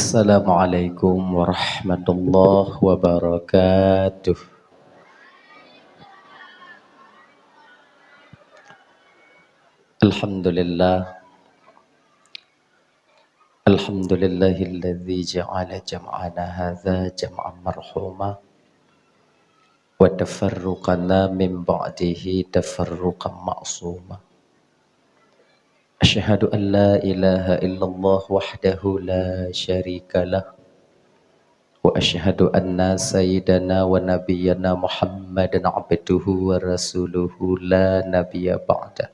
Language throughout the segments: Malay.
Assalamualaikum warahmatullahi wabarakatuh. Alhamdulillah. Alhamdulillahilladzi ja'ala jam'ana hadza jam'an marhuma wa tafarruqana min ba'dihi tafarruqan ma'suma. Asyhadu an la ilaha illallah wahdahu la syarika lah wa asyhadu anna sayyidana wa nabiyyana Muhammadan abduhu wa rasuluhu la nabiyya ba'dah.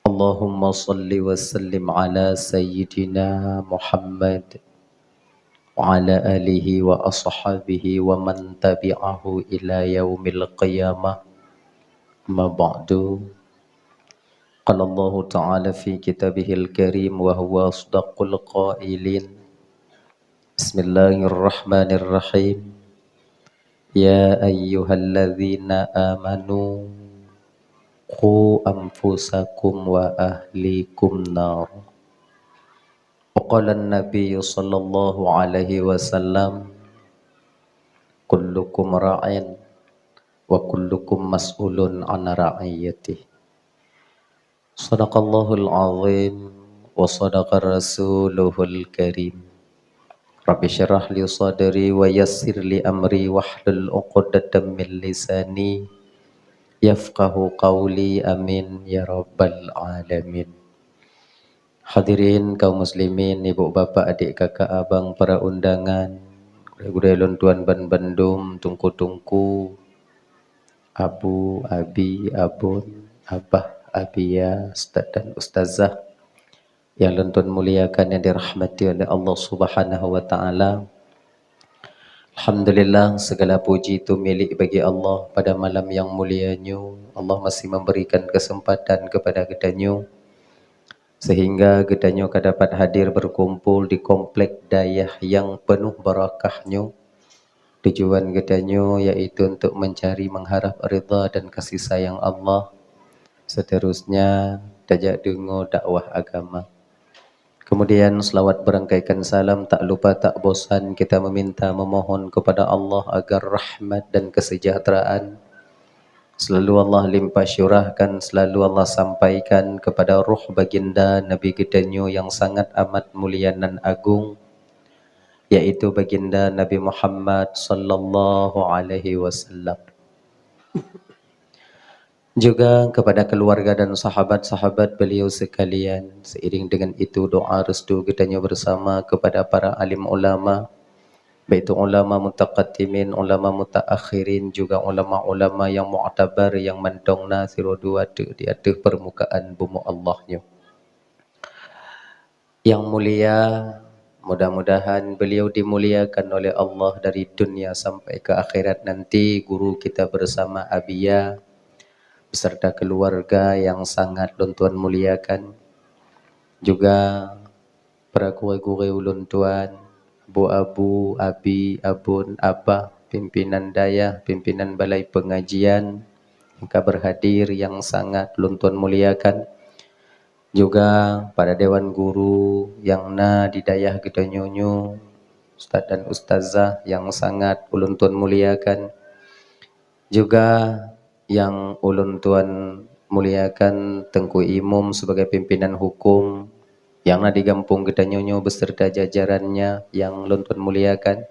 Allahumma salli wa sallim ala sayyidina Muhammad wa ala alihi wa ashabihi wa man tabi'ahu ila yaumil qiyamah. Ma ba'du. Qala Allah Ta'ala fi kitabihil karim wa huwa asdaqul qailin. Bismillahirrahmanirrahim. Ya ayyuhalladzina amanu qu anfusakum wa ahlikum nar. Qala an-nabiy sallallahu alaihi wasallam kullukum ra'in wa kullukum mas'ulun 'an ra'iyatihi. Shadaqallahul azim wa shadaqa rasuluhul karim. Rabbi syrah li sadri wa yassir li amri wahlul 'uqdatam min lisani yafqahu qawli, amin ya rabbal alamin. Hadirin kaum muslimin, ibu bapak, adik kakak, abang, para undangan, gudai tuan ban bandum, tungku-tungku, abu, abi, abun, abah, abia, ustaz dan ustazah yang tuan muliakan, yang dirahmati oleh Allah Subhanahu wa taala. Alhamdulillah, segala puji itu milik bagi Allah. Pada malam yang mulianya Allah masih memberikan kesempatan kepada kedanyo sehingga kedanyo dapat hadir berkumpul di komplek dayah yang penuh barakahnya. Tujuan kedanyo yaitu untuk mencari mengharap ridha dan kasih sayang Allah. Seterusnya tajak dengo dakwah agama. Kemudian selawat berangkaikan salam, tak lupa tak bosan kita meminta memohon kepada Allah agar rahmat dan kesejahteraan selalu Allah limpah syurahkan, selalu Allah sampaikan kepada ruh baginda Nabi Gedanyo yang sangat amat mulia dan agung, yaitu baginda Nabi Muhammad sallallahu alaihi wasallam. Juga kepada keluarga dan sahabat-sahabat beliau sekalian. Seiring dengan itu doa restu Gedanyo bersama kepada para alim ulama, baik itu ulama mutaqaddimin, ulama mutaakhirin, juga ulama-ulama yang mu'tabar, yang mendongna sirodu ada di atas permukaan bumi Allahnya. Yang mulia, mudah-mudahan beliau dimuliakan oleh Allah dari dunia sampai ke akhirat nanti. Guru kita bersama Abia beserta keluarga yang sangat tuan muliakan, juga para guru-guru ulun tuan, abu, abi, abun, abah, pimpinan dayah, pimpinan balai pengajian yang berhadir yang sangat tuan muliakan, juga para dewan guru yang di dayah kita nyonyo, ustaz dan ustazah yang sangat ulun tuan muliakan, juga yang ulun tuan muliakan Tengku Imam sebagai pimpinan hukum yang di kampung Gedanyonyo beserta jajarannya yang ulun tuan muliakan,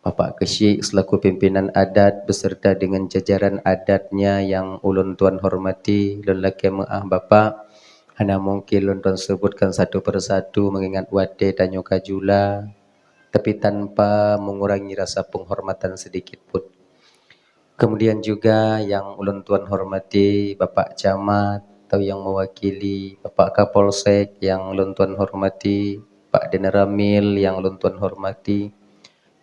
Bapak Kesyik selaku pimpinan adat beserta dengan jajaran adatnya yang ulun tuan hormati. Lelaki maaf Bapak, hanya mungkin ulun tuan sebutkan satu persatu mengingat wade danyo kajula, tapi tanpa mengurangi rasa penghormatan sedikit pun. Kemudian juga yang ulun tuan hormati Bapak Camat atau yang mewakili Bapak Kapolsek yang ulun tuan hormati, Pak Deneramil yang ulun tuan hormati,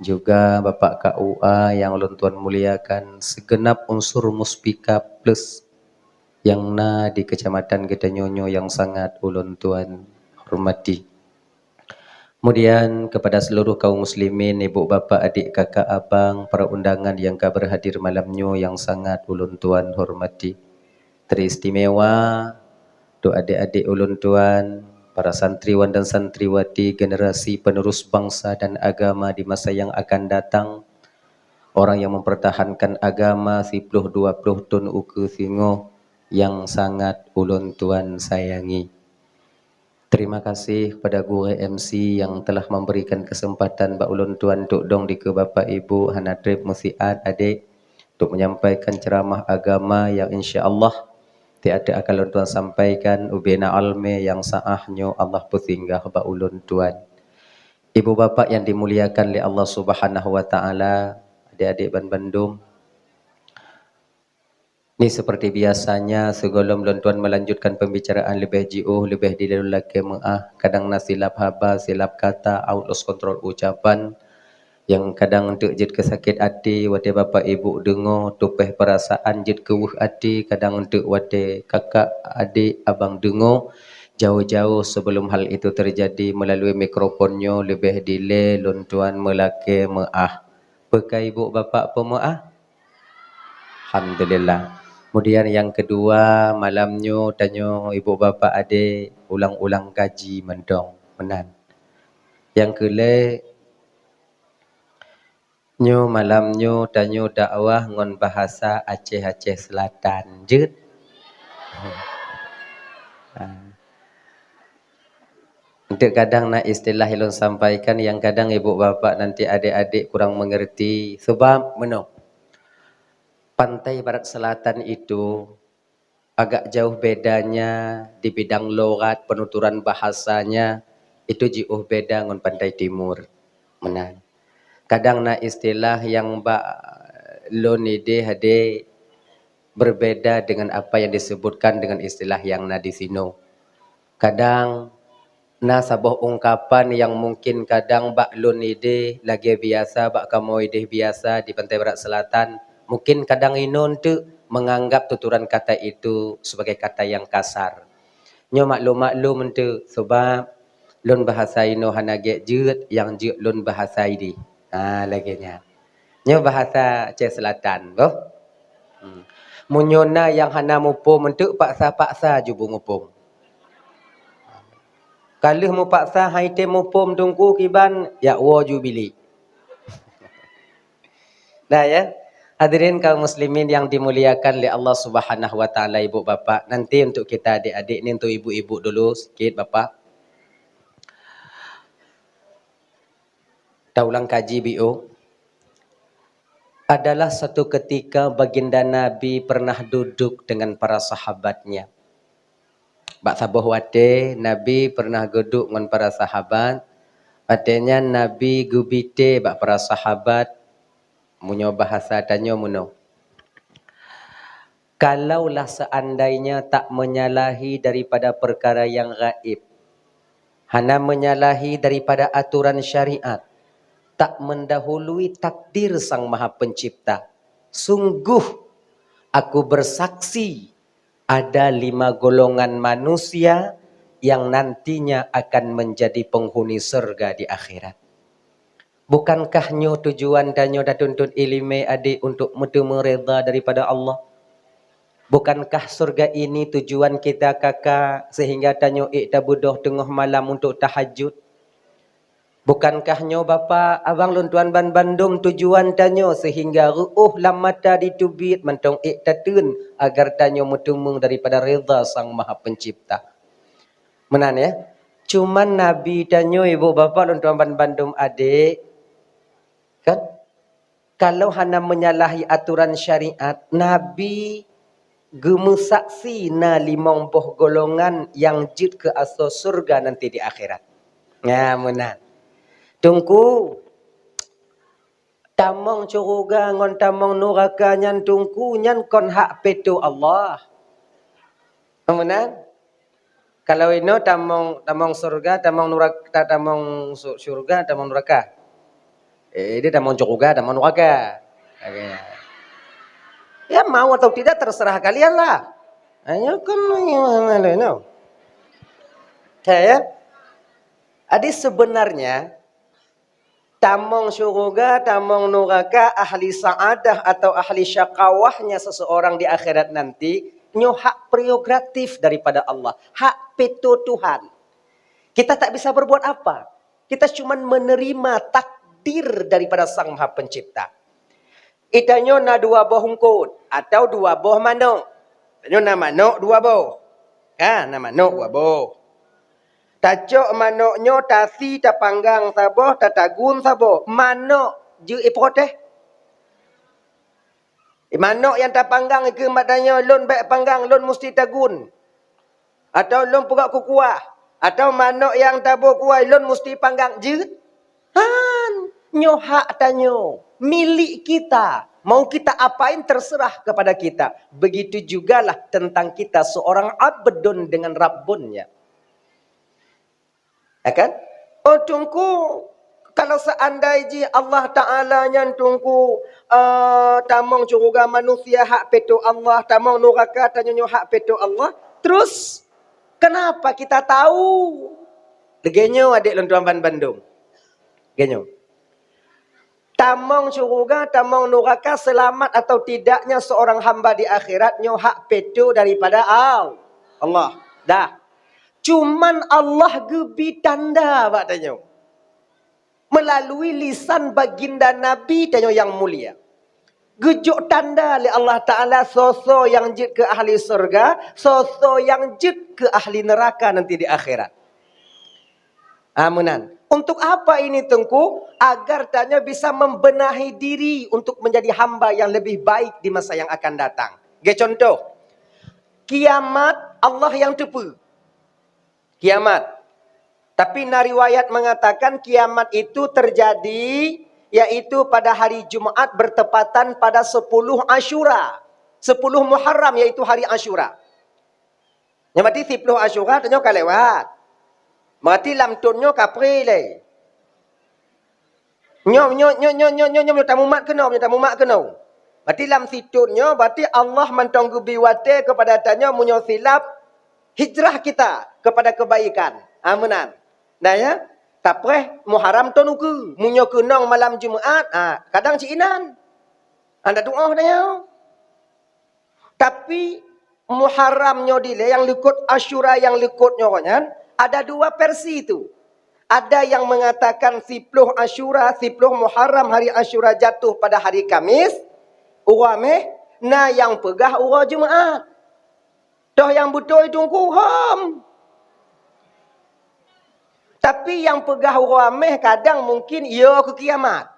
juga Bapak KUA yang ulun tuan muliakan, segenap unsur Muspika plus yang di Kecamatan Gedanyonyo yang sangat ulun tuan hormati. Kemudian kepada seluruh kaum muslimin, ibu bapa, adik kakak, abang, para undangan yang berhadir malamnya yang sangat ulun tuan hormati. Teristimewa doa adik-adik ulun tuan para santriwan dan santriwati, generasi penerus bangsa dan agama di masa yang akan datang, orang yang mempertahankan agama 10-20 tahun uku singo yang sangat ulun tuan sayangi. Terima kasih kepada guru MC yang telah memberikan kesempatan Mbak Ulun Tuan Duk Dong di ke Bapak Ibu Hanadrib Musiat adik untuk menyampaikan ceramah agama yang insya-Allah tiada akan Ulun Tuan sampaikan ubena alme yang saahnya Allah pesinggah Mbak Ulun Tuan. Ibu bapak yang dimuliakan oleh Allah Subhanahu wa taala, adik-adik ban Bandung. Ini seperti biasanya sebelum Ulun Tuan melanjutkan pembicaraan lebih jauh, lebih dilulake maah, kadang silap haba, silap kata, out of control ucapan yang kadang untuk jid kesakit hati wate bapak ibu dengo tupeh perasaan jid kewuh hati kadang untuk wate kakak adik abang dengo jauh-jauh sebelum hal itu terjadi melalui mikrofonnya lebih delay Lun Tuan melake maah pekai ibu bapak pemaah alhamdulillah. Kemudian yang kedua malamnya tanya ibu bapak adik ulang-ulang kaji mendong menan. Yang kedua nyo malamnyo tanyo dakwah ngon bahasa Aceh Selatan jut. Untuk kadang nak istilah ilun sampaikan yang kadang ibu bapak nanti adik-adik kurang mengerti sebab meno pantai barat selatan itu agak jauh bedanya di bidang logat penuturan bahasanya itu jauh beda ngon pantai timur menan. Kadang na istilah yang Mbak Lonide hade berbeda dengan apa yang disebutkan dengan istilah yang na di sino. Kadang na sebuah ungkapan yang mungkin kadang Mbak Lonide lagi biasa, Mbak Kamoide biasa di Pantai Barat Selatan, mungkin kadang inon tu menganggap tuturan kata itu sebagai kata yang kasar. Nyo maklum tu sebab lun bahasa ino hanage jut yang jut lun bahasa ini. Laginya. Nyo bahasa Aceh Selatan, boh. Munyona yang hana mupum untuk paksa-paksa jubu mupum. Kalau mu paksa haite mupum tungku kiban ya wo jubili. Nah ya. Hadirin kaum muslimin yang dimuliakan oleh Allah Subhanahu wa taala ibu bapak. Nanti untuk kita adik-adik ni untuk ibu-ibu dulu sikit bapak. Ulang kaji BO adalah satu ketika baginda Nabi pernah duduk dengan para sahabatnya. Bak sabuh wate Nabi pernah duduk dengan para sahabat. Artinya Nabi gubite bak para sahabat munyo bahasa tanya muno. Kalaulah seandainya tak menyalahi daripada perkara yang gaib, hanya menyalahi daripada aturan syariat, tak mendahului takdir Sang Maha Pencipta. Sungguh aku bersaksi ada 5 golongan manusia yang nantinya akan menjadi penghuni surga di akhirat. Bukankah nyo tujuan danyo datuntun ilime adik untuk bertemu reda daripada Allah? Bukankah surga ini tujuan kita kakak sehingga danyo iktabudoh tengah malam untuk tahajud? Bukankah nyo bapa abang lun tuan ban Bandung tujuan tanyo sehingga ruuh lam mata ditubit mentong iktatun agar tanyo mutumung daripada reza Sang Maha Pencipta. Menan ya. Cuman Nabi tanyo ibu bapa lun tuan ban Bandung adik kan kalau hanya menyalahi aturan syariat Nabi gemusaksi na 50 golongan yang jid ke asal surga nanti di akhirat. Ya menan. Tungku tamong curuga ngon tamong neraka nyan tungku nyan kon hak petu Allah. Kemudian kalau ino tamong surga, tamong neraka, tamong surga, tamong neraka. Dia tamong curuga, tamong neraka. Ya mau atau tidak terserah kalian lah. Hanya kan no. Ya. Adi sebenarnya tamong syurga, tamong neraka, ahli sa'adah atau ahli syakawahnya seseorang di akhirat nanti, nyo hak prerogatif daripada Allah. Hak petu Tuhan. Kita tak bisa berbuat apa. Kita cuma menerima takdir daripada Sang Maha Pencipta. Itanya na dua buah hungkut atau dua buah manuk. Itanya na manuk dua buah. Na manuk dua buah. Tacok manuknya tasi tapanggang saboh tatagun saboh. Manuk je iproteh. Manuk yang tapanggang ke maknanya lon baik panggang lon mesti tagun. Atau lon pugak kukuah. Atau manuk yang tabuh kuah lon mesti panggang je. Nyohak tanyo. Milik kita. Mau kita apain terserah kepada kita. Begitu jugalah tentang kita seorang abdun dengan Rabbunnya. Ya kan? Oh tunggu. Kalau seandainya Allah Ta'ala yang tunggu tamang curuga manusia hak petu Allah. Tamang nuraka tanya hak petu Allah. Terus kenapa kita tahu? Legenyo adik lentuan Bandung. Genyo. Tamang syurga, tamang neraka, selamat atau tidaknya seorang hamba di akhirat hak petu daripada Allah. Dah. Cuman Allah gebi tanda pak tanya. Melalui lisan baginda Nabi tanya yang mulia. Gejuk tanda oleh Allah Ta'ala sosok yang jid ke ahli surga, sosok yang jid ke ahli neraka nanti di akhirat. Amunan. Untuk apa ini Tengku? Agar tanya bisa membenahi diri untuk menjadi hamba yang lebih baik di masa yang akan datang. Contoh. Kiamat Allah yang tepu. Kiamat. Tapi riwayat mengatakan kiamat itu terjadi yaitu pada hari Jumaat bertepatan pada 10 Asyura. 10 Muharram yaitu hari Asyura. Yang berarti 10 Asyura tanya kan lewat. Berarti lam tunnya April le. Nyo tamu mat kena, Berarti lam situnnya berarti Allah mentangguh biwate kepada tanya munyo silap hijrah kita kepada kebaikan. Amunan. Nah ya, tapreh Muharram tonuku, munyo kenong malam Jumaat, kadang ciinan. Anda doa dia. Tapi Muharramnya dile yang likut Asyura yang likutnya kan, ada dua versi itu. Ada yang mengatakan 10 Asyura, 10 Muharram hari Asyura jatuh pada hari Kamis. Urameh, nah yang pegah ura Jumaat. Dah yang betul itu kuham. Tapi yang pegah urameh kadang mungkin ia ke kiamat.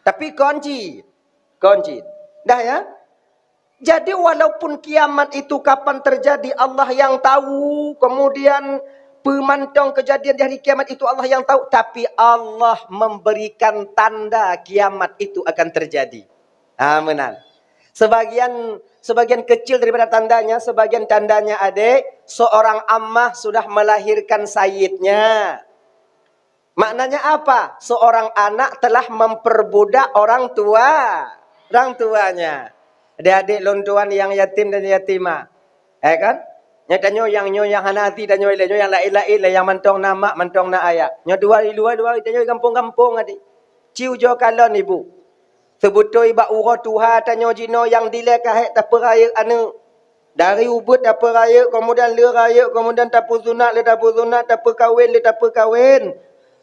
Tapi kunci. Dah ya? Jadi walaupun kiamat itu kapan terjadi Allah yang tahu. Kemudian pemantang kejadian di hari kiamat itu Allah yang tahu. Tapi Allah memberikan tanda kiamat itu akan terjadi. Benar. Sebagian kecil daripada tandanya. Sebagian tandanya adik. Seorang ammah sudah melahirkan sayyidnya. Maknanya apa? Seorang anak telah memperbudak orang tuanya. Adik-adik lontuan yang yatim dan yatimah. Kan? Nyatanya yang hanati dan yang lain-lain yang mentong nama, mentong na ayat. Nya dua tanya kampung-kampung adik. Ciu jo kalon ibu. Sebutoi ba ura tuha tanya jino yang dilekah tak peraya anu. Dari ubud tak peraya, kemudian le raya, kemudian tak sunat, le tak sunat, tak perkahwin, le tak perkahwin.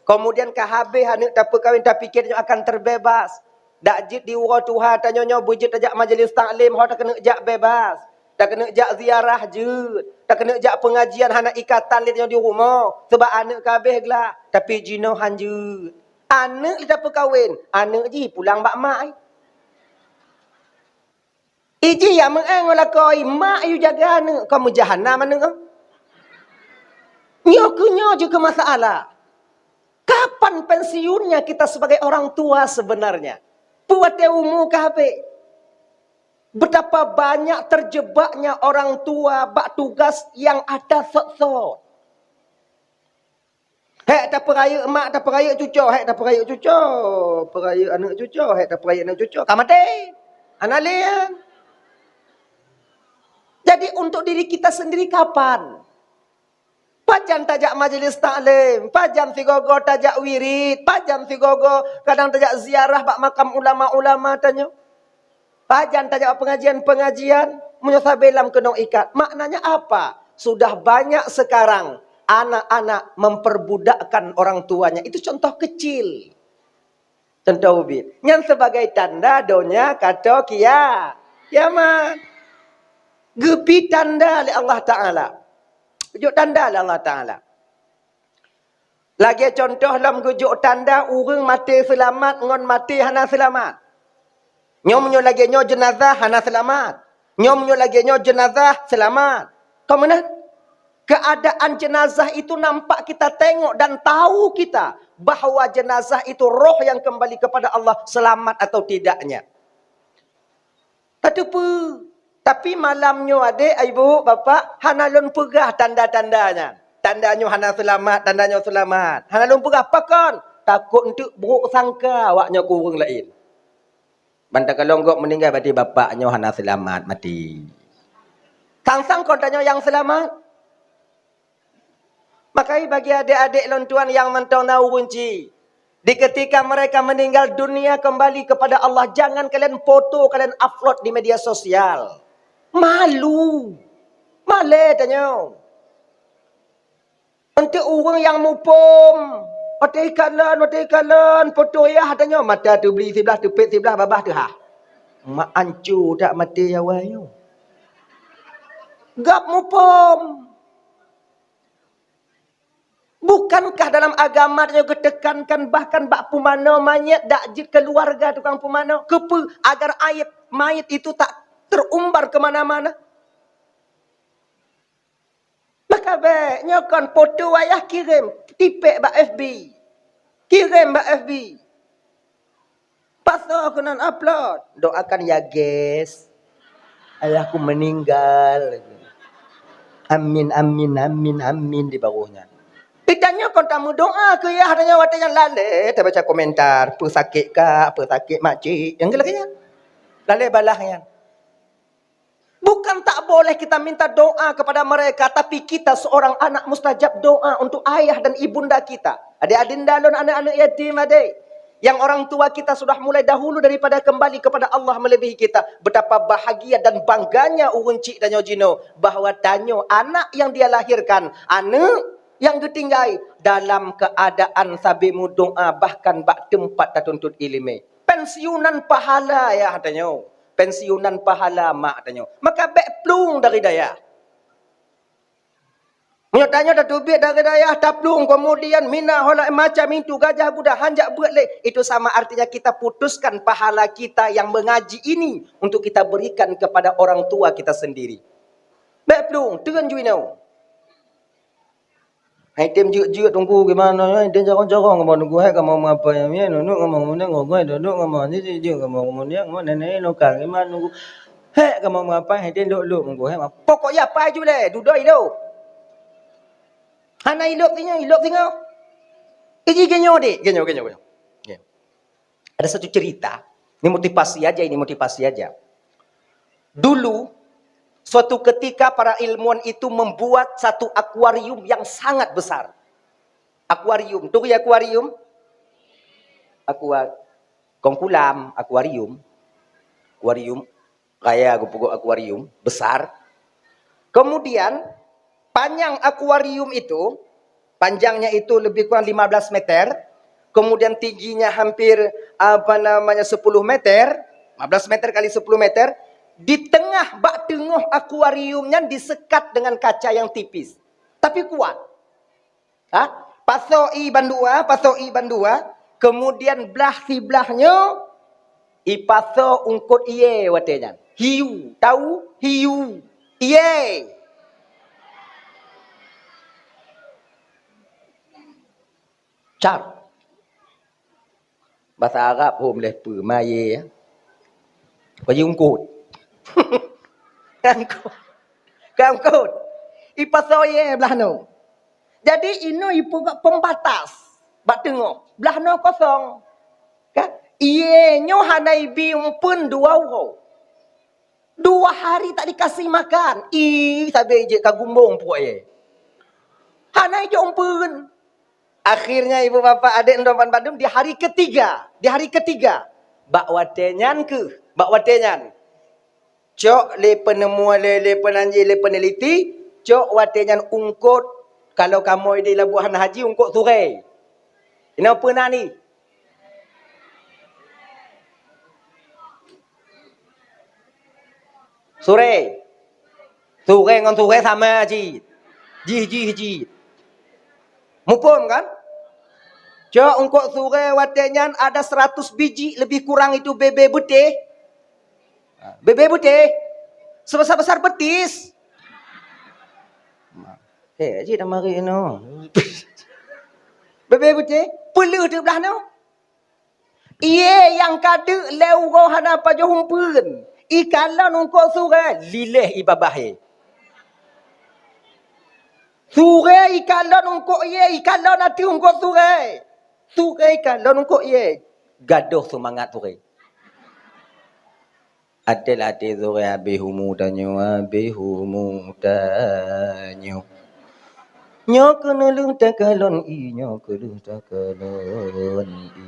Kemudian kahabis anu tak perkahwin, tak fikirnya akan terbebas. Dak jid di ura Tuhan tanya bujit ajak majlis taklim hau tak kena jak bebas. Tak kena jak ziarah jud. Tak kena jak pengajian hana ikatan li di rumah. Sebab anak kabeh gelak. Tapi jino hanjud. Anak li tak perkahwin. Anak ji pulang bak mak. Iji yang mengang wala koi mak you jaga anak. Kamu jahannam mana kau? Nyokunya juga masalah. Kapan pensiunnya kita sebagai orang tua sebenarnya? Buat ilmu kahbe. Betapa banyak terjebaknya orang tua bak tugas yang ada sok-sok. Hek tak peraya emak, tak peraya cucu, hek tak peraya cucu, peraya anak cucu, hek tak peraya anak cucu. Kamate. Analian. Jadi untuk diri kita sendiri kapan? Pajam tajak majlis taklim, pajam sigogo tajak wirid, pajam sigogo kadang tajak ziarah bak makam ulama-ulama tanya. Pajam tajak pengajian-pengajian, menyosabelam kenong ikat. Maknanya apa? Sudah banyak sekarang anak-anak memperbudakkan orang tuanya. Itu contoh kecil. Contoh ubit. Yang sebagai tanda donya kata kiamat. Gepi tanda oleh Allah Ta'ala. Ujuk tanda oleh Allah Ta'ala. Lagi contoh dalam gujuk tanda orang mati selamat ngon mati hana selamat. Nyomnyo lagi nyo jenazah hana selamat. Nyomnyo lagi nyo jenazah selamat. Kau mana? Keadaan jenazah itu nampak kita tengok dan tahu kita bahawa jenazah itu roh yang kembali kepada Allah selamat atau tidaknya. Tapi malamnya adik, ibu, bapa, hana lun pegah tanda-tandanya. Tandanya hana selamat, tandanya selamat. Hana lun pegah, apa kan? Takut untuk buruk sangka awaknya kurang lain. Bantak kalau enggak meninggal berarti bapaknya hana selamat mati. Sang-sang kau tanya yang selamat. Makanya bagi adik-adik lontuan yang mentong tahu kunci. Di ketika mereka meninggal dunia kembali kepada Allah. Jangan kalian foto, kalian upload di media sosial. Malu. Malu tanya. Untuk orang yang mupum. Otai kalan, foto ya tanya. Mata tu beli sebelah, tu pet sebelah, babah tu ha. Mak ancu tak mati awayu. Gap mupum. Bukankah dalam agama yang ketekankan bahkan bak pemana mayat dak jid keluarga tukang pemana kepe agar ayat mayat itu tak terumbar ke mana-mana. Maka baiknya kan foto ayah kirim tipek bak FB. Kirim bak FB. Pasal aku nak upload. Doakan ya guys. Ayahku meninggal. Amin amin amin amin di bawahnya. Ditanya kau tamu doa ke ya adanya watanya lale tak baca komentar apa sakit ke apa sakit makcik yang gelaknya lale balahnya. Bukan tak boleh kita minta doa kepada mereka, tapi kita seorang anak mustajab doa untuk ayah dan ibunda kita. Adik-adik dalun anak-anak yatim adik. Yang orang tua kita sudah mulai dahulu daripada kembali kepada Allah melebihi kita. Betapa bahagia dan bangganya urun cik dan jino bahawa tanyo anak yang dia lahirkan, anak yang ditinggai dalam keadaan sabimu doa bahkan bak tempat tak tuntut ilmu. Pensiunan pahala ya katanya. Pensiunan pahala mak katanya. Maka bek plung dari daya. Menyatanya dah tubik dari daya taplung kemudian mina hola macam itu gajah budak hanjak buat le. Itu sama artinya kita putuskan pahala kita yang mengaji ini untuk kita berikan kepada orang tua kita sendiri. Bek plung turun juino. Hai tim jut tunggu gimana ya dia jarang-jarang kamu nunggu hai kamu apa ya ni nunggu kamu mana ngogoi duduk kamu ni jut kamu ni kamu nenek nukang gimana nunggu hai kamu apa hai dia duduk nunggu hai pokoknya apa aja le duduk itu hana ilok tinggal iji genyo ada satu cerita ini motivasi aja dulu suatu ketika para ilmuwan itu membuat satu akuarium yang sangat besar. Akuarium, tu ya akuarium? Kongkulam, akuarium. Akuarium, kaya pokok akuarium, besar. Kemudian, panjang akuarium itu, panjangnya itu lebih kurang 15 meter. Kemudian tingginya hampir 10 meter. 15 meter kali 10 meter. Di tengah bak tengah akuariumnya disekat dengan kaca yang tipis. Tapi kuat. Pasoi bandua. Kemudian belah sebelahnya. Ipaso ungkut iye watenya. Hiu. Tahu? Hiu. Iye. Cap. Bahasa Arab hom leh pemaye. Kaya ungkut. Kangkut. Ipasoye belah no. Jadi ini ipu pembatas. Bak tengok. Belah no kosong. Kan? Iye nyo hanai biung pun 2 orang. 2 hari tak dikasih makan. Sabi je kagumbong puak ye. Hanai jom pun. Akhirnya ibu bapa adik ndopan Bandung di hari ketiga. Bak watenyan ke. Cok le penemuan le penanji le peneliti, cok watenyan ungkut Kalau kamu di Labuhan Haji ungkuk sore. Kenapa nak ni? Sore. Sore dengan sore sama Haji. Ji. Mupum kan? Cok ungkuk sore watenya ada 100 biji, lebih kurang itu bebe putih. Bebe putih. Sebesar-besar betis. Haji dah mari no. Bebe putih, peluh di belah no. Iye yang kada lewro hana pajo humpun. Ikalan ungkuk sore lilih ibabahe. Sure ikalan ungkuk ye, ikalan nanti ungkuk sure. Sure ikalan ungkuk ye. Gaduh semangat sure. Adalah di sore abihumu danyo. Nyo kenelung takalon i, nyo kenelung takalon i.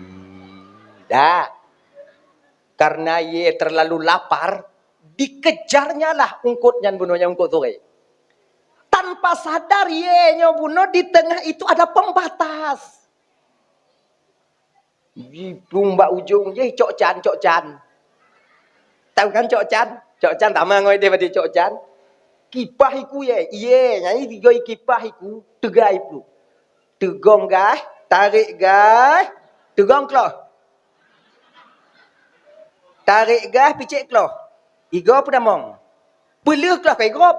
Dah. Karena ye terlalu lapar, dikejarnya lah ungkutnya bunuhnya ungkut sore. Tanpa sadar ye nyo bunuh di tengah itu ada pembatas. Mbak ujung ye cok can. Tahu kan cok can? Cok can tak mangoi dia pada cok can. Kipah iku ye, iye nyanyi tiga kipah iku, tegai iku. Tegong gas, tarik gas, tegong keloh. Tarik gas, picit keloh. Igo pedamong. Peluh keloh kai grop.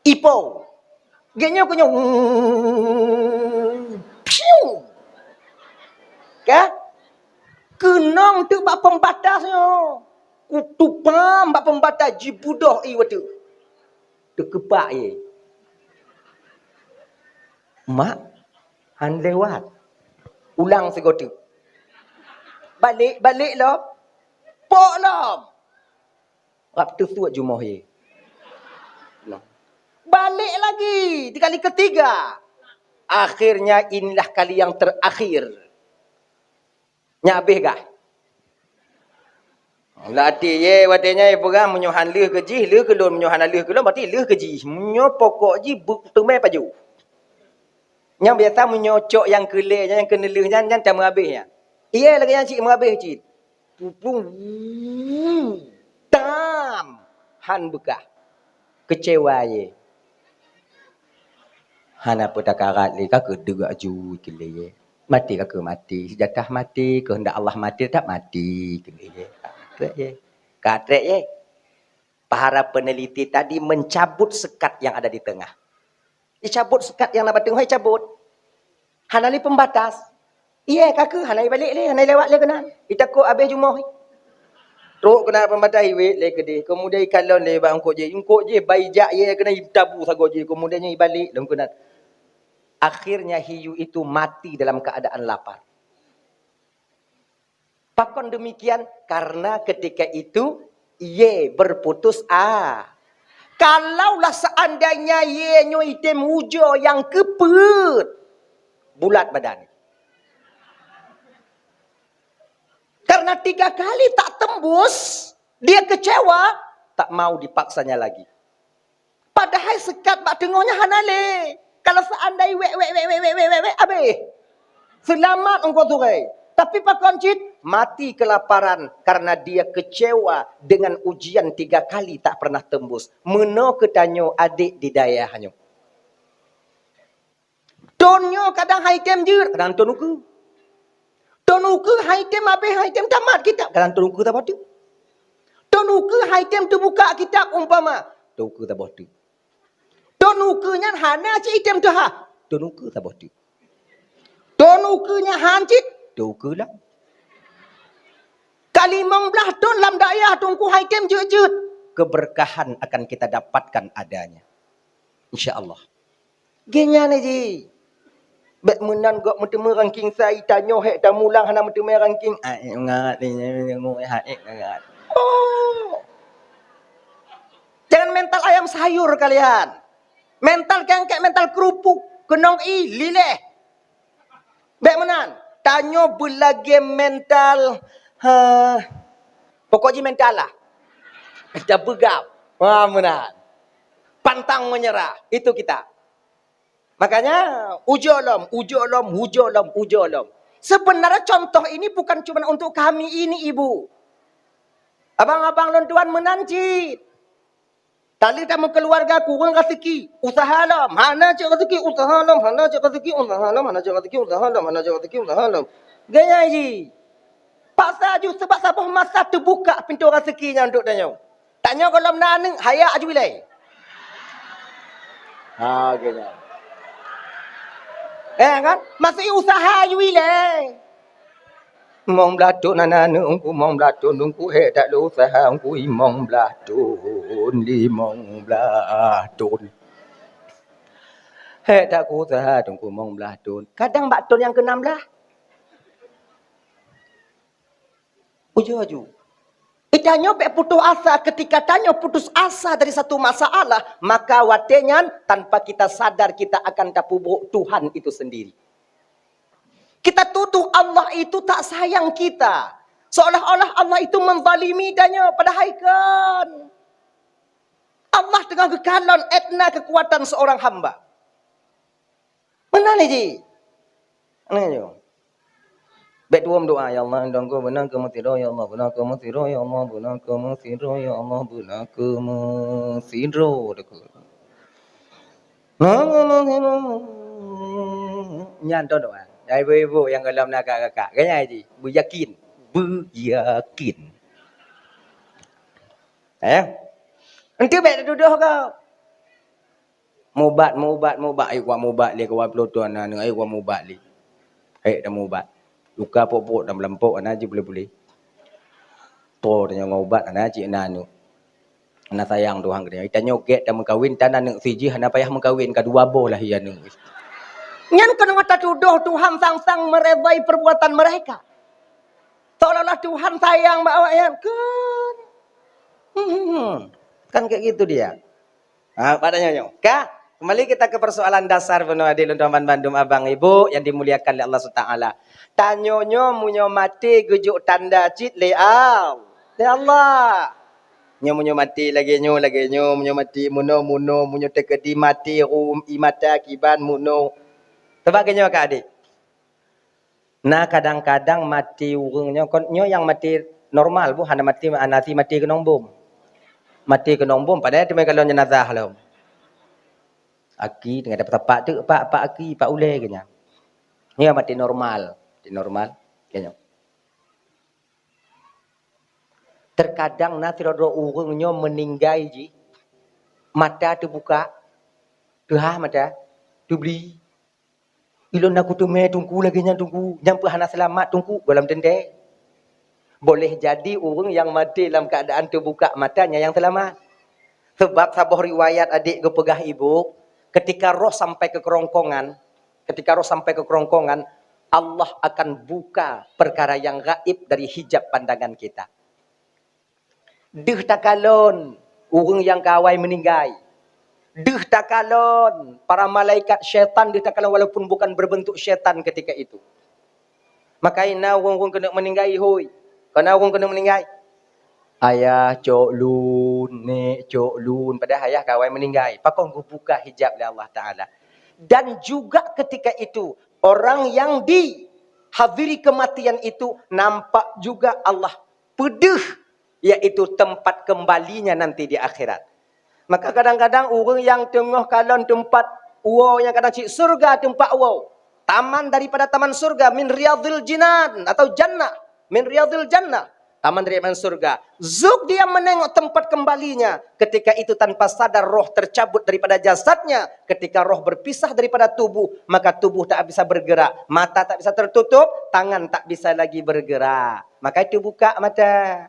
Ipo. Genyo kunyo. Piu. Ka? Kenong tu bak pembatasnya. Kutupam bak pembatas jibudoh i watu. Terkepak ye. Mak, han lewat. Ulang segotu. Balik lo. Pok lo. Waktu suat jumoh ye. Balik lagi. Di kali ketiga. Akhirnya inilah kali yang terakhir. Nyabih gah. Lati ye watenya ye pegang menyohan leh keji, leh kelon menyohan leh kelon berarti leh keji. Menyo pokok ji tumai paju. Yang biasa menyocok yang kelehnya yang kena lehnya yang tak menghabisnya. Iya lagi yang cik menghabis cik. Pupung tam han bekah. Kecewa ye. Han apa tak karat le ka ke degak ju kele ye. Mati ka ke mati, sejatah mati, kehendak Allah mati tak mati kele ye. Katrek ye. Para peneliti tadi mencabut sekat yang ada di tengah. Dicabut sekat yang nak tengah cabut. Hanali pembatas. Iya kakak, hanai balik le, hanai lewat le kena. Itakut habis jumoh. Teruk kena pembatas iwit le kedih. Kemudian ikalon le bang kok je baijak ye kena tabu sago je. Kemudiannya ibalik dalam kena. Akhirnya hiu itu mati dalam keadaan lapar. Pakon demikian karena ketika itu ye berputus Kalaulah seandainya ye nyoi item ujo yang keput bulat badan. Karena 3 kali tak tembus, dia kecewa, tak mau dipaksanya lagi. Padahal sekat bak tengoknya hanale. Kalau seandainya wek habis. Selamat engkau turai. Tapi Pak Koncit mati kelaparan karena dia kecewa dengan ujian 3 kali tak pernah tembus. Meno ketanyo adik di dayahanyo. Tonyo kadang haitem jir, kadang tonuku. Tonuku haitem abe haitem tamat kitab, kadang tonuku tak botu. Tonuku haitem tu buka kitab umpama, tonuku tak botu. Tonukunya hana cik item tu ha, tonuku tak botu. Tonukunya hancit, tonuku lah. Kali 15 ton lam daya tungku haitem jut-jut. Keberkahan akan kita dapatkan adanya. InsyaAllah. Genya ni ji. Bet menan gak metemu ranking saya tanyo hek tamulang hana metemu ranking. Ngat ni ngok hek ngat. Oh. Jangan mental ayam sayur kalian. Mental kengkek, mental kerupuk, kenong lileh. Bet menan. Tanyo belagi mental pokoknya mental lah. Kita begap. Menan. Pantang menyerah. Itu kita. Makanya ujolom. Sebenarnya contoh ini bukan cuma untuk kami ini ibu. Abang-abang dan tuan menanci. Tali tamu keluarga kurang rezeki, usaha lam. Hana cik rezeki, usaha lam. Hana cik rezeki, usaha lam. Hana cik rezeki, usaha lam. Hana cik rezeki, usaha lam. Gaya je. Paksa je sebab sabah masa terbuka pintu rezekinya untuk tanya. Tanya kalau menaneng, hayak je wilai. Gaya. Kan? Masih usaha je wilai. Mong beladun anak ungku mong beladun ungku tak lu usaha ungku imong beladun limong beladun tak ku usaha ungku mong beladun. Kadang bakton yang ke-16 uju. Itanya putus asa. Ketika tanya putus asa dari satu masalah, maka watenya tanpa kita sadar kita akan tapubuk Tuhan itu sendiri. Kita tuduh Allah itu tak sayang kita. Seolah-olah Allah itu menzalimi danya. Padahal kan Allah dengan kekalan etna kekuatan seorang hamba. Benar ni ji? Benar je? Baik dua doa. Ya Allah, indangku benar kemutiro. Ya Allah, benar kemutiro. Ya Allah, benar kemutiro. Ya Allah, benar kemutiro. Nyanto doa. Ibu-ibu yang dalam kakak-kakak. Kayaknya je. Beryakin. Nanti baik duduk kau. Mubat. Ayo mubat li. Kau pelotuan. Ayo mubat li. Dah mubat. Luka pokok dan melempuk. Anak je boleh-boleh. Tor yang ubat. Anak je nanu. Anak sayang Tuhan kena. Kita nyoget dan mengkawin. Tanah nak fiji. Anak payah mengkawin. Kedua boh lah ia nung. Yang kena mata tuduh Tuhan sang-sang meredai perbuatan mereka. Seolah-olah Tuhan sayang bawa kan kayak gitu dia. Padanya Kak, kembali kita ke persoalan dasar benar adil untuk Bandung abang ibu yang dimuliakan oleh Allah Subhanahu. Tanyonyo munyo mati gujuk tanda cit leau. Ya Allah. Munyo mati lagi nyo munyo mati muno munyo tekedi mati rum imata kiban muno. Sebagainya Kak Adik. Nah kadang-kadang mati urungnya konyo yang mati normal bu hanya mati kenong bom. Mati kenong bom padahal tu kalau jenazah lah. Aki dengan dapat tepat tu pak aki pak ule kenya. Ni mati normal kenya. Terkadang nasirodo urungnya meninggai ji. Mata tu buka. Tu mata. Tu beli. Ilon aku tu tunggu lagi tunggu. Nyampe hana selamat tunggu dalam dendek. Boleh jadi orang yang mati dalam keadaan terbuka matanya yang selamat. Sebab sabuh riwayat adik ke pegah ibu, ketika roh sampai ke kerongkongan, Allah akan buka perkara yang gaib dari hijab pandangan kita. Deh takalon orang yang kawai meninggal. Deh takalon para malaikat syaitan deh takalon walaupun bukan berbentuk syaitan ketika itu. Maka ina orang kena meninggal hoi. Kana orang kena meninggal. Ayah cok lun padahal ayah kawai meninggal. Pakon buka hijab oleh Allah Taala. Dan juga ketika itu orang yang dihadiri kematian itu nampak juga Allah pedih yaitu tempat kembalinya nanti di akhirat. Maka kadang-kadang orang yang tengah kalon tempat wow yang kadang cik surga tempat wow. Taman daripada taman surga min riyadhil jinan atau jannah min riyadhil jannah. Taman daripada surga. Zuk dia menengok tempat kembalinya. Ketika itu tanpa sadar roh tercabut daripada jasadnya. Ketika roh berpisah daripada tubuh. Maka tubuh tak bisa bergerak. Mata tak bisa tertutup. Tangan tak bisa lagi bergerak. Maka itu buka mata.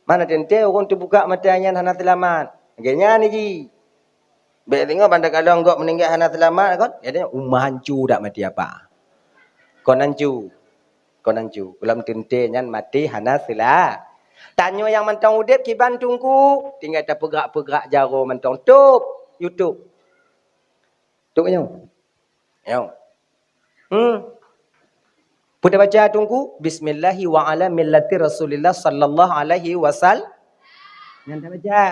Mana tente orang tu buka matanya hana selamat. Agaknya ni ji. Baik tengok pada kalau enggak meninggal hana selamat kan. Dia umah hancur tak mati apa. Kon hancur. Dalam tentenya mati hana selamat. Tanya yang mentang udip kiban tunggu. Tinggal tak pegerak-pegerak jaro mentang tup. YouTube. Tup nyo. Yo. Pudah baca tunggu. Bismillahi wa ala millati Rasulillah sallallahu alaihi wasallam. Yang dah baca.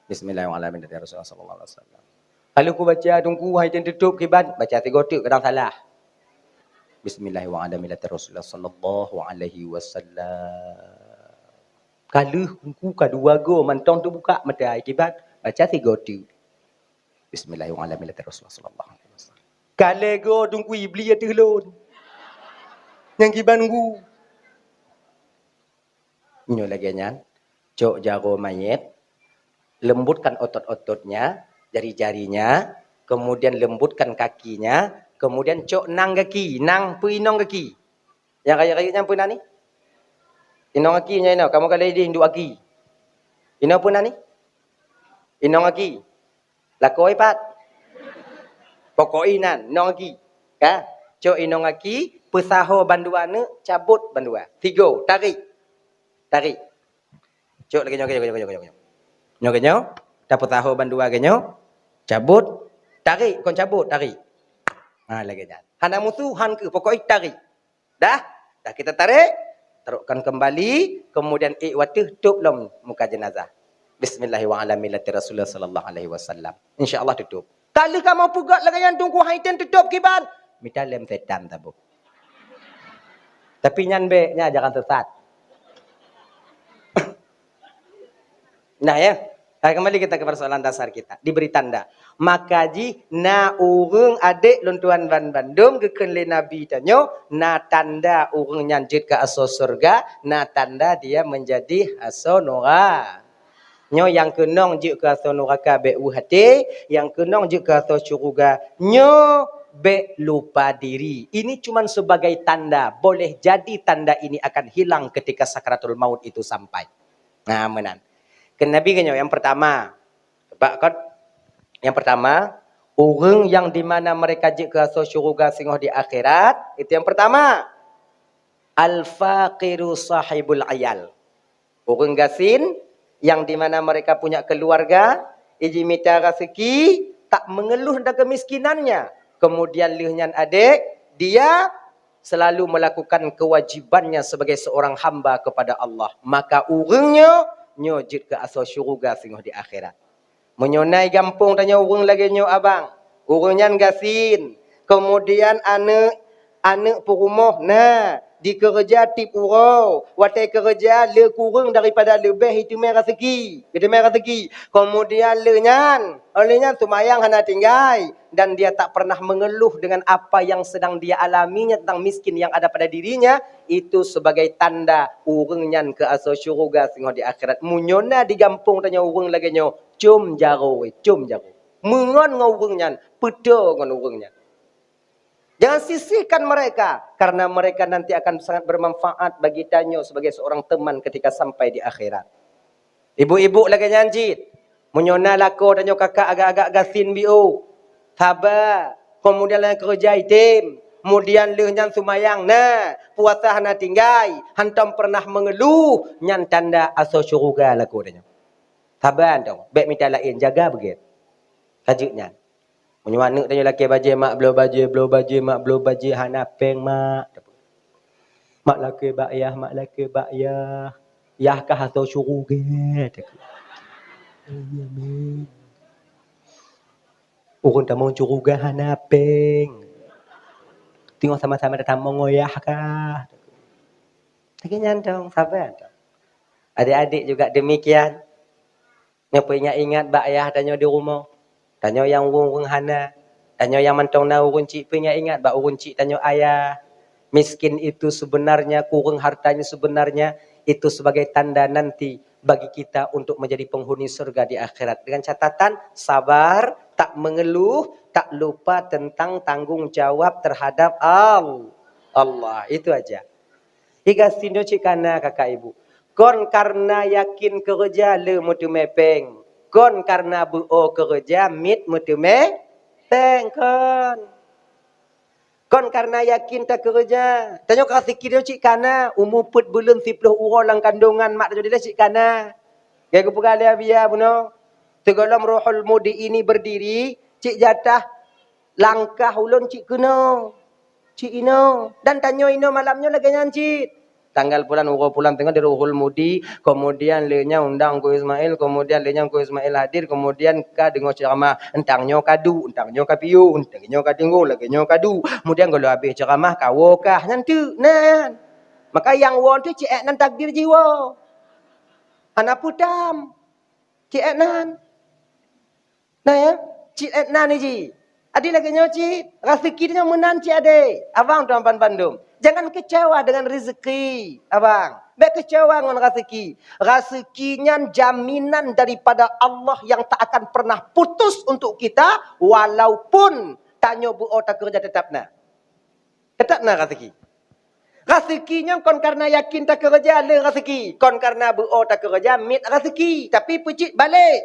Bismillahirrahmanirrahim. Rasulullah sallallahu alaihi wasallam. Kalau ku baca tunggu hai ten tutup kibat, baca 3 tuk kadang salah. Bismillahirrahmanirrahim. Rasulullah sallallahu alaihi wasallam. Kalau tunggu kedua go mantong tu buka mata kibat, baca 3 tuk. Bismillahirrahmanirrahim. Rasulullah sallallahu alaihi wasallam. Kalau go tunggu iblis tu lon. Yang kibat nunggu. Nyo lagi nyan. Cok jago mayat, lembutkan otot-ototnya, jari-jarinya, kemudian lembutkan kakinya, kemudian cok nang kaki, nang puinong kaki. Yang kaya-kayanya pun ni? Inong kakinya ino, kamu kalau di hindu kaki. Ino pun ni? Inong kaki. Lakoi pat. Pokoinan, inong kaki. Ka? Cok inong kaki, pesaho bandua ne, cabut bandua. 3, tarik. Tarik. Cok lagi nyo. Dapat tahu bandua genyo. Cabut, tarik, kon cabut, tarik. Ha lagi jan. Hana musuh han ke pokok tarik. Dah kita tarik, terukkan kembali, kemudian watuh tutup lom muka jenazah. Bismillahirrahmanirrahim. Rasulullah sallallahu alaihi wasallam. Insyaallah tutup. Kalau kamu pugat lagi yang tunggu haiten tutup kiban. Mita lem setan tabu. Tapi nyan be nya jangan sesat. Nah ya, kembali kita ke persoalan dasar kita. Diberi tanda. Maka ji na urung adik luntuan ban Bandung geken le Nabi tanyo na tanda urung nyanjit ke aso surga, na tanda dia menjadi aso neraka. Nyo yang kenong juk ke aso neraka be hati, yang kenong juk ke aso syurga nyo be lupa diri. Ini cuma sebagai tanda. Boleh jadi tanda ini akan hilang ketika sakaratul maut itu sampai. Nah, menan. Nabi kenyo yang pertama, yang pertama, orang yang di mana mereka jik ke syurga singoh di akhirat, itu yang pertama. Al-faqiru sahibul ayal. Orang gasin yang di mana mereka punya keluarga, iji mita rezeki, tak mengeluh dan kemiskinannya. Kemudian lihnya adik, dia selalu melakukan kewajibannya sebagai seorang hamba kepada Allah. Maka orangnya nyojit ke asal syurga singoh di akhirat. Menyonai gampung tanya urang lagi nyo abang. Urangnya gasin. Kemudian anak perumah nah di kerja tip urau. Watai kerja le kurang daripada lebih itu mai rezeki. Kita mai rezeki. Kemudian olehnya sumayang hana tinggai dan dia tak pernah mengeluh dengan apa yang sedang dia alaminya tentang miskin yang ada pada dirinya, itu sebagai tanda urangnya ke asal syurga singoh di akhirat. Munyona di gampung tanya urang lagi nyo cum jaro. Mengon ngurangnya, pedo ngon urangnya. Jangan sisihkan mereka. Karena mereka nanti akan sangat bermanfaat bagi tanyo sebagai seorang teman ketika sampai di akhirat. Ibu-ibu lagi nyanjit. Menyona lako tanyo kakak agak-agak gasin biu. Sabar. Kemudian lang kerja itim. Kemudian lehnya sumayang. Nah, puasa hana tinggai. Hantam pernah mengeluh. Nyan tanda asal syurga lako tanyo. Sabar dong. Baik minta lain. Jaga begitu. Kajiknya. Menyuanak tanya laki baje mak belum baje mak belum baje hana peng mak. Mak laki bayah. Yah kah atau syurga. Amin. Urun tamong syurga hana peng. Tengok sama-sama datang mengoyah kah. Akhirnya dong sabar dong. Adik-adik juga demikian. Nyapa ingat bayah tanya di rumah. Tanya yang urung hana. Tanya yang mantong na urun cik punya ingat. Bak urun cik tanya ayah. Miskin itu sebenarnya, kurang hartanya sebenarnya. Itu sebagai tanda nanti bagi kita untuk menjadi penghuni surga di akhirat. Dengan catatan sabar, tak mengeluh, tak lupa tentang tanggung jawab terhadap Allah. Itu aja. Iga sino cik kana kakak ibu. Kon karena yakin kerja le mutu mepeng. Kon karena buo kerja mit mutume tengkon. Kon karena yakin tak kerja. Tanya kau sikit dia cik kana umur put bulan 10 orang lang kandungan mak dia cik kana. Gaya ku pegali biar buno. Tegalam rohul mudi ini berdiri cik jatah langkah ulun cik kena. Cik ino dan tanya ino malamnya lagi nyancit. Tanggal pulang urus pulang tengok dari Ruhul Mudi, kemudian lenya undang Ko Ismail, kemudian lenya Ko Ismail hadir, kemudian ka dengar ceramah, entangnya kadu, entangnya kapiu, entangnya katinggu, laginya kadu. Kemudian kalau habis ceramah kawo kah nanti nan. Maka yang won tu cik nan takdir jiwa. Anak putam. Cik nan. Nah ya, cik nan ni ji. Adi lagi nyocit, rezeki dia menan cik ade. Abang tuan Bandung. Jangan kecewa dengan rezeki, abang. Baik kecewa dengan rezeki. Rezekinya jaminan daripada Allah yang tak akan pernah putus untuk kita, walaupun tanya buo tak kerja tetap nak. Tetap nak rezeki. Rezekinya kon karena yakin tak kerja le rezeki. Kon karena buo tak kerja mit rezeki. Tapi pecik balik.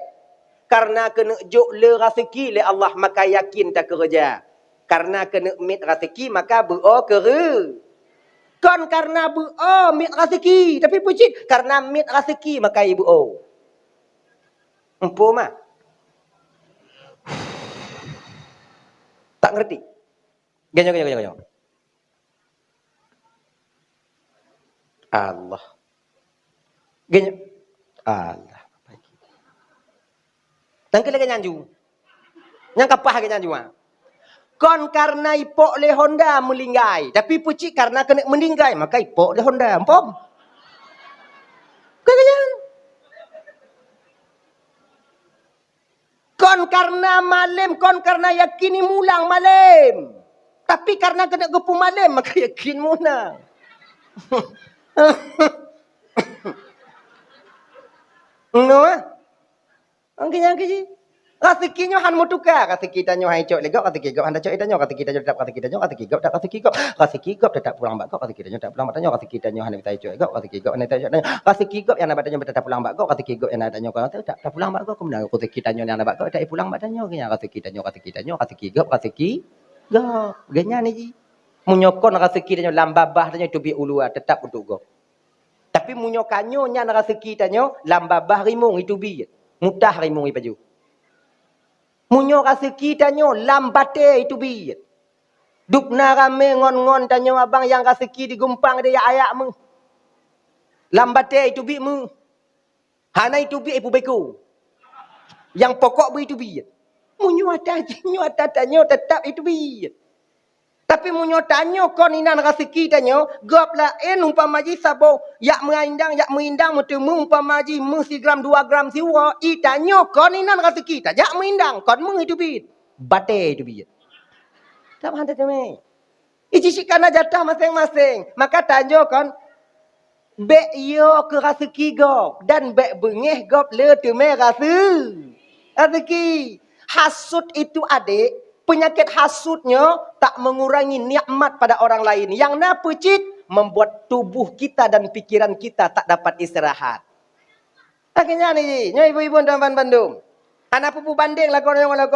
Karena kena juk le rezeki le Allah maka yakin tak kerja. Karena kena mit rezeki maka buo kere. Kon karena buo mit rezeki tapi pucit karena mit rezeki maka ibu o. Empu mah. Tak ngerti. Ganyo. Allah. Ganyo. Allah. Tangke lagi nyanju. Yang kapah lagi nyanju. Kon karena ipok le Honda melinggai. Tapi pucik karena kena meninggai. Maka ipok le Honda. Empom. Kagak. Kon karena malam. Kon karena yakini mulang malam. Tapi karena kena gepu malam. Maka yakin mulang. No angkinya angki. Rezekinya han mutuka, rezeki tanyo hai cok legok, rezeki gok handa cok tanyo, rezeki tanyo tetap rezeki tanyo, rezeki gok tak rezeki gok tetap pulang bak gok, rezeki tanyo tak pulang bak tanyo, rezeki tanyo han tai cok gok, rezeki gok han tai cok tanyo, rezeki gok yang nabat tanyo tetap pulang bak gok, rezeki gok yang nabat tanyo kau tak pulang bak gok, kemudian rezeki tanyo yang nabat gok tak pulang bak tanyo, kenya rezeki tanyo, rezeki gok, genya ni ji. Munyokon rezeki tanyo lambabah tanyo tu bi ulua tetap untuk gok. Tapi munyokanyo nya rezeki tanyo lambabah rimung itu bi. Mutah rimung baju. Munyo rezeki tanyo lambate itu bi. Dukna rame ngon-ngon tanyo abang yang rezeki digumpang dia ayak mu. Lambate itu bi mu. Hana itu bi ibu beku. Yang pokok bu itu bi. Munyo ada tanyo tetap itu bi. Tapi munyo tanyo kon inan rezeki tanyo, gop lain umpamaji sabo yak mengindang mutemu umpamaji mu 1 gram 2 gram siwa, i tanyo kon inan rezeki ta yak mengindang kon mu hidupit. Bate hidupit. Tak handa teme. Ijisikan jatah masing-masing. Maka tanyo kon be yo ke rezeki gop dan be bengeh gop le teme rezeki. Hasud itu adik. Penyakit hasudnya tak mengurangi nikmat pada orang lain. Yang nak pecit membuat tubuh kita dan pikiran kita tak dapat istirahat. Akhirnya ni, ibu-ibu dan Bandung. Hana pupu banding lako hana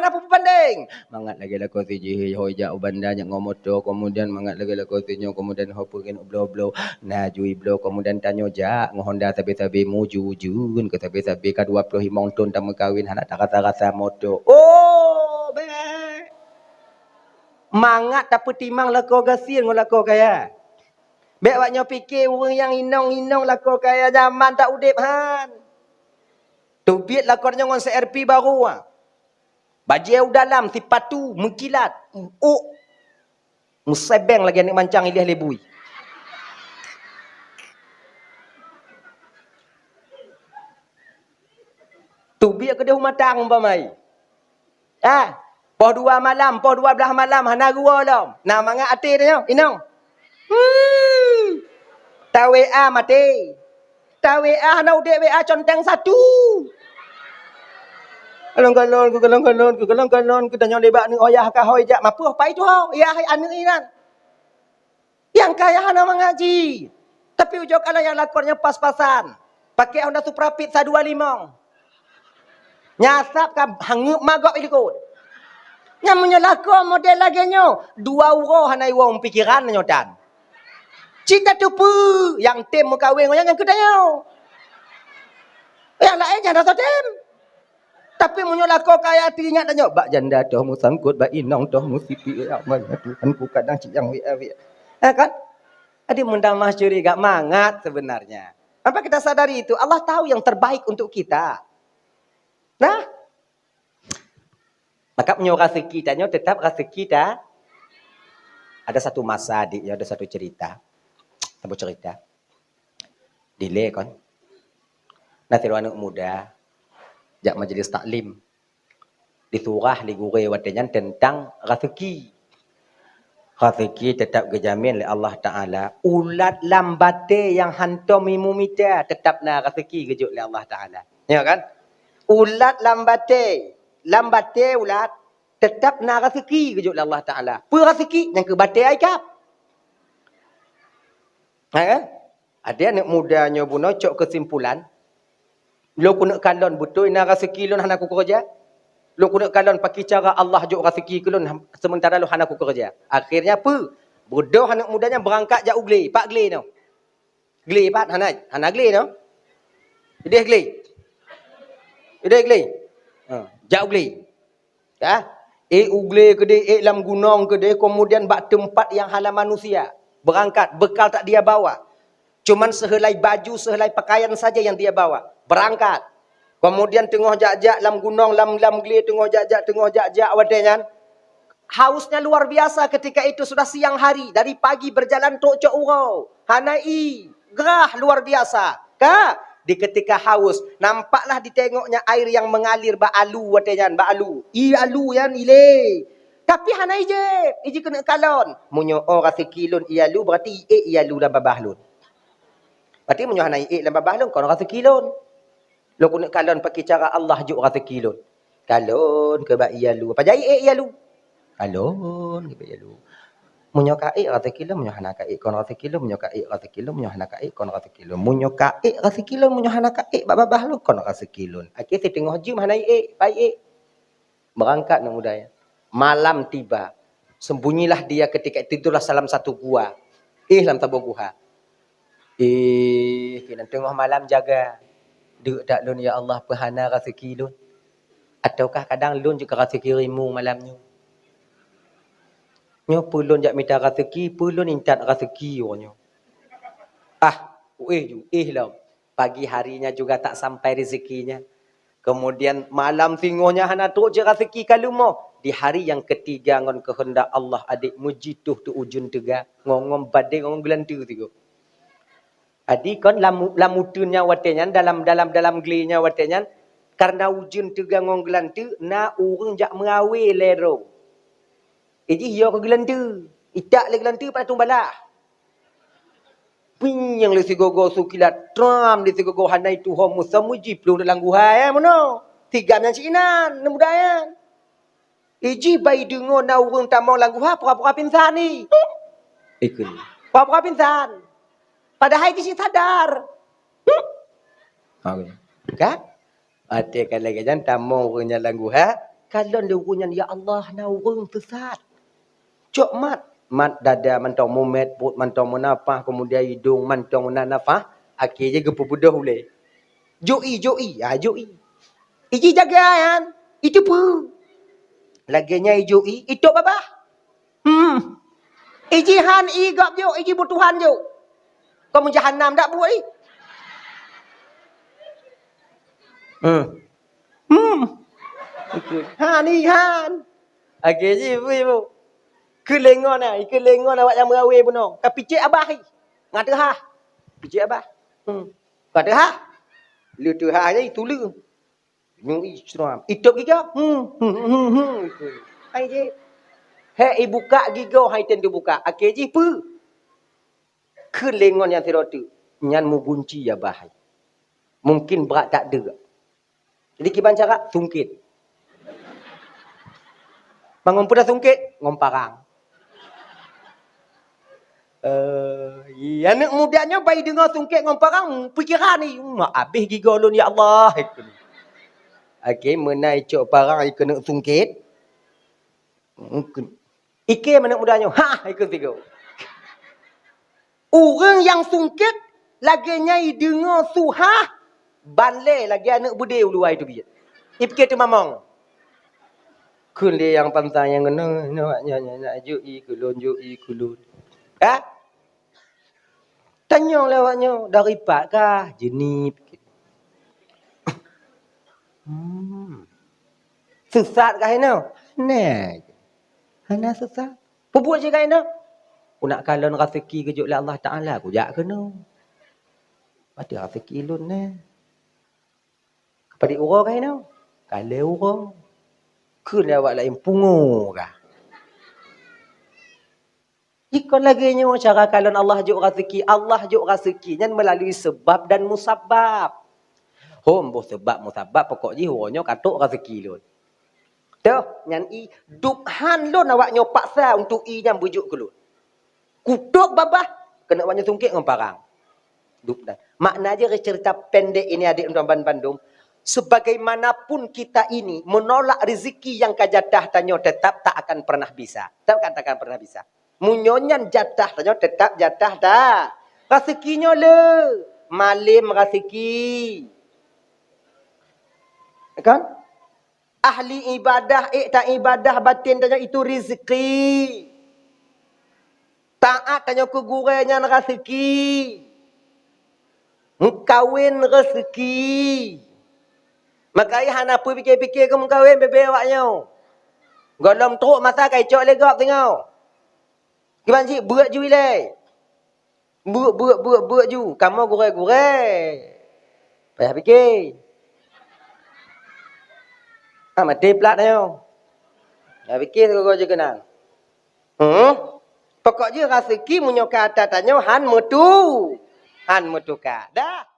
pupu banding. Mangat lagi lako tiji hoja ubandanya ngomoto kemudian mangat lagi lako tinyo kemudian hopugin ublo najui blo kemudian tanyo ja ngohonda tabi mujujun ke tabi ka 20 himong ton tamu kawin hana tak kata moto. Oh, be. Mangat tak petimang lako gasin ngolako kaya. Be waknyo fikir urang yang inong lako kaya zaman tak udip han. Tubit lakornya ngon CRP baru. Bajau dalam tipatu mengkilat. Oh. Musebeng lagi anak mancang ilih lebui. Tubit ke dia matang umpamai. Poh 2 malam, poh 12 malam hana gua lam. Nah mangga ati dia inong. Tawa mati. Tawa hana udek WA conteng 1. Galon kita nyon debak ni oyah ka hoi jak mapuh pai tu hau ya hai anu inan yang kaya hana mengaji tapi ujok ala yang lakornya pas-pasan pakai Honda Supra Pit 125 nyasap ka hangup magok ikut nyamunya lakor model lagi nyo 2 euro hana wong pikiran nyo dan cita tupu yang tim mukawin yang kedanyo yang lain jangan rasa tim. Tapi menyolah kau kaya tiringat tanya. Bak janda toh mu sangkut, bak inong toh mu sipi. Amalnya Tuhanku kadang cik yang kan? Ada mendamah curi gak mangat sebenarnya. Apa kita sadari itu? Allah tahu yang terbaik untuk kita. Nah, maka punya rezeki tanya tetap rezeki dah. Ada satu masa adiknya, ada satu cerita. Satu cerita. Delay kan. Nanti anak muda jak majelis taklim. Disurah di guru watenya tentang rezeki. Rezeki tetap dijamin oleh Allah Ta'ala. Ulat lambate yang hantum mimumita tetap na rezeki kejut oleh Allah Ta'ala. Ya kan? Ulat lambate. Lambate ulat. Tetap na rezeki kejut oleh Allah Ta'ala. Apa rezeki? Yang kebate aikap. Ha kan? Ada anak mudanya buno cok kesimpulan. Lo kena kalon betul na rezeki lo nak aku kerja. Lu kena kalon pakai cara Allah juk rezeki kulun sementara lu hana ku kerja. Akhirnya apa? Bodoh anak mudanya berangkat jak ugli, pak gli no. Gli pat hana gli no. Ide gli. Ide gli. Jak ugli. Ya. Ugli ke dia, lam gunung ke dia, kemudian bak tempat yang halam manusia. Berangkat, bekal tak dia bawa. Cuman sehelai baju, sehelai pakaian saja yang dia bawa. Berangkat. Kemudian tengah jak-jak lam gunung, lam geli, tengah jak-jak wadenya. Hausnya luar biasa ketika itu sudah siang hari. Dari pagi berjalan tok cok urau. Hanai, gerah luar biasa. Ka? Di ketika haus, nampaklah ditengoknya air yang mengalir ba'alu wadenya, ba'alu. Alu yan, ile. Tapi hanai je, iji kena kalon. Munyo rasa kilon ialu, berarti ialu lam babahlun. Berarti munyo hanai lam babahlun, kau rasa kilon. Lo kena kalon pakai cara Allah juk rezeki lon. Kalon ke bak ialu. Apa jai ialu? Kalon ke bak ialu. Munyo kaik rezeki lon, munyo hana kaik kon rezeki lon, munyo kaik rezeki lon, munyo hana kaik kon rezeki lon. Munyo kaik rezeki lon, munyo hana kaik bak babah lon kon rezeki lon. Akhir tengah jum hana baik. Berangkat nak mudanya. Malam tiba. Sembunyilah dia ketika tidurlah dalam satu gua. Dalam tabung gua. Kena tengah malam jaga. Duk tak lun ya Allah perhana rezeki lun. Ataukah kadang lun juga rezeki rimu malamnya. Nyo pulun jak minta rezeki, pulun intat rezeki onyo. Lah. Pagi harinya juga tak sampai rezekinya. Kemudian malam tingonya hana tu je rezeki kalumo. Di hari yang ketiga ngon kehendak Allah adik mujituh tu ujun tega. Ngomong badai ngomong gelantu tigo. Adi kon lamutunnya watenya dalam gelinya watenya karena ujun tega ngonggelan tu na urang jak mengawe lero. Iji yo ke gelan tu. Itak le gelan tu pada tumbalah. Pinyang le sigogo sukilat tram di sigogo hanai tu homo samuji pelung dalam guha ya mono. Tiga yang cinan nemudayan. Iji bai dengo na urang tamong lang guha pura-pura pingsan ni. Ikun. Pura-pura pingsan. Padahal dia sadar. Kan? Ada kan lagi jangan tamu orangnya langguha. Kalau dia orangnya ya Allah na orang sesat. Cok mat dada mantong mumet, perut mantong menapah, kemudian hidung mantong menafah, akhirnya gepu budah ule. Joi. Iji jaga kan? Itu pun. Laginya joi, itu babah. Iji han igap jo, iji butuhan jo. Kau menjahannam tak buat ni? Ni han. Okey je ibu. Kelengon awak yang merawe pun no. Tapi cik abah ni. Ngata ha. Cik abah. Kata ha. Lu tu ha ni tu lu. Nyung isram. Itop giga. Hai je. Hai buka giga hai ten tu buka. Okey je pu. Kelengon yang tirotu nyan mu bunci ya bahai. Mungkin berat tak ada. Jadi kiban cara sungkit. Bangun pada sungkit ngomparang. Anak mudanya bayi dengar sungkit ngomparang fikiran ni mak habis gigi ulun ya Allah. Okey menai cok parang kena sungkit. Ike mana mudanya? Ikut tiga. Orang yang sungkit laginya dengar suhah banle lagi anak bude uluai tu biar. Ipke tu mamang. Kun dia yang pantang yang kena nak jui kulun. Ha? Tanya lewatnya, dari kah? Jenip. Sesat kah ini? Nah. Hana sesat. Perbuat je kah ini? Aku nak kalon rezeki kejut oleh Allah Ta'ala. Aku jak kena. Ada rezeki lun ni. Kepada orang kah ini? Kalau orang. Kena awak lain pungu kah? Jika lagi nyo cara kalon Allah juk rezeki, Allah juk rezeki nyan melalui sebab dan musabab. Boh sebab musabab pokok ji huonyo katuk rezeki lun. Dah nyan i dukhan lun awak nyo paksa untuk i nyan bujuk ke lun. Kutuk babah kena awak nyo sungkit dengan parang. Duk dah. Makna je cerita pendek ini adik tuan Bandung. Sebagaimanapun kita ini menolak rezeki yang kajatah tanyo tetap tak akan pernah bisa. Tak akan pernah bisa. Munyonyan jatah tanyo tetap jatah dah. Rezekinya le. Malim rezeki. Kan? Ahli ibadah, tak ibadah batin tanyo itu rezeki. Taat tanyo kegurenya rezeki. Mengkawin rezeki. Makanya hana pun fikir-fikir ke mengkawin bebe awaknya. Golom teruk masa kai cok legap tengok. Kiban cik berat ju ile. Berat ju. Kamu gurai-gurai. Payah fikir. Mati plat tengok. Ya fikir kau je kenal. Pokok je rezeki munyo kata tanya han metu. Han metu ka. Dah.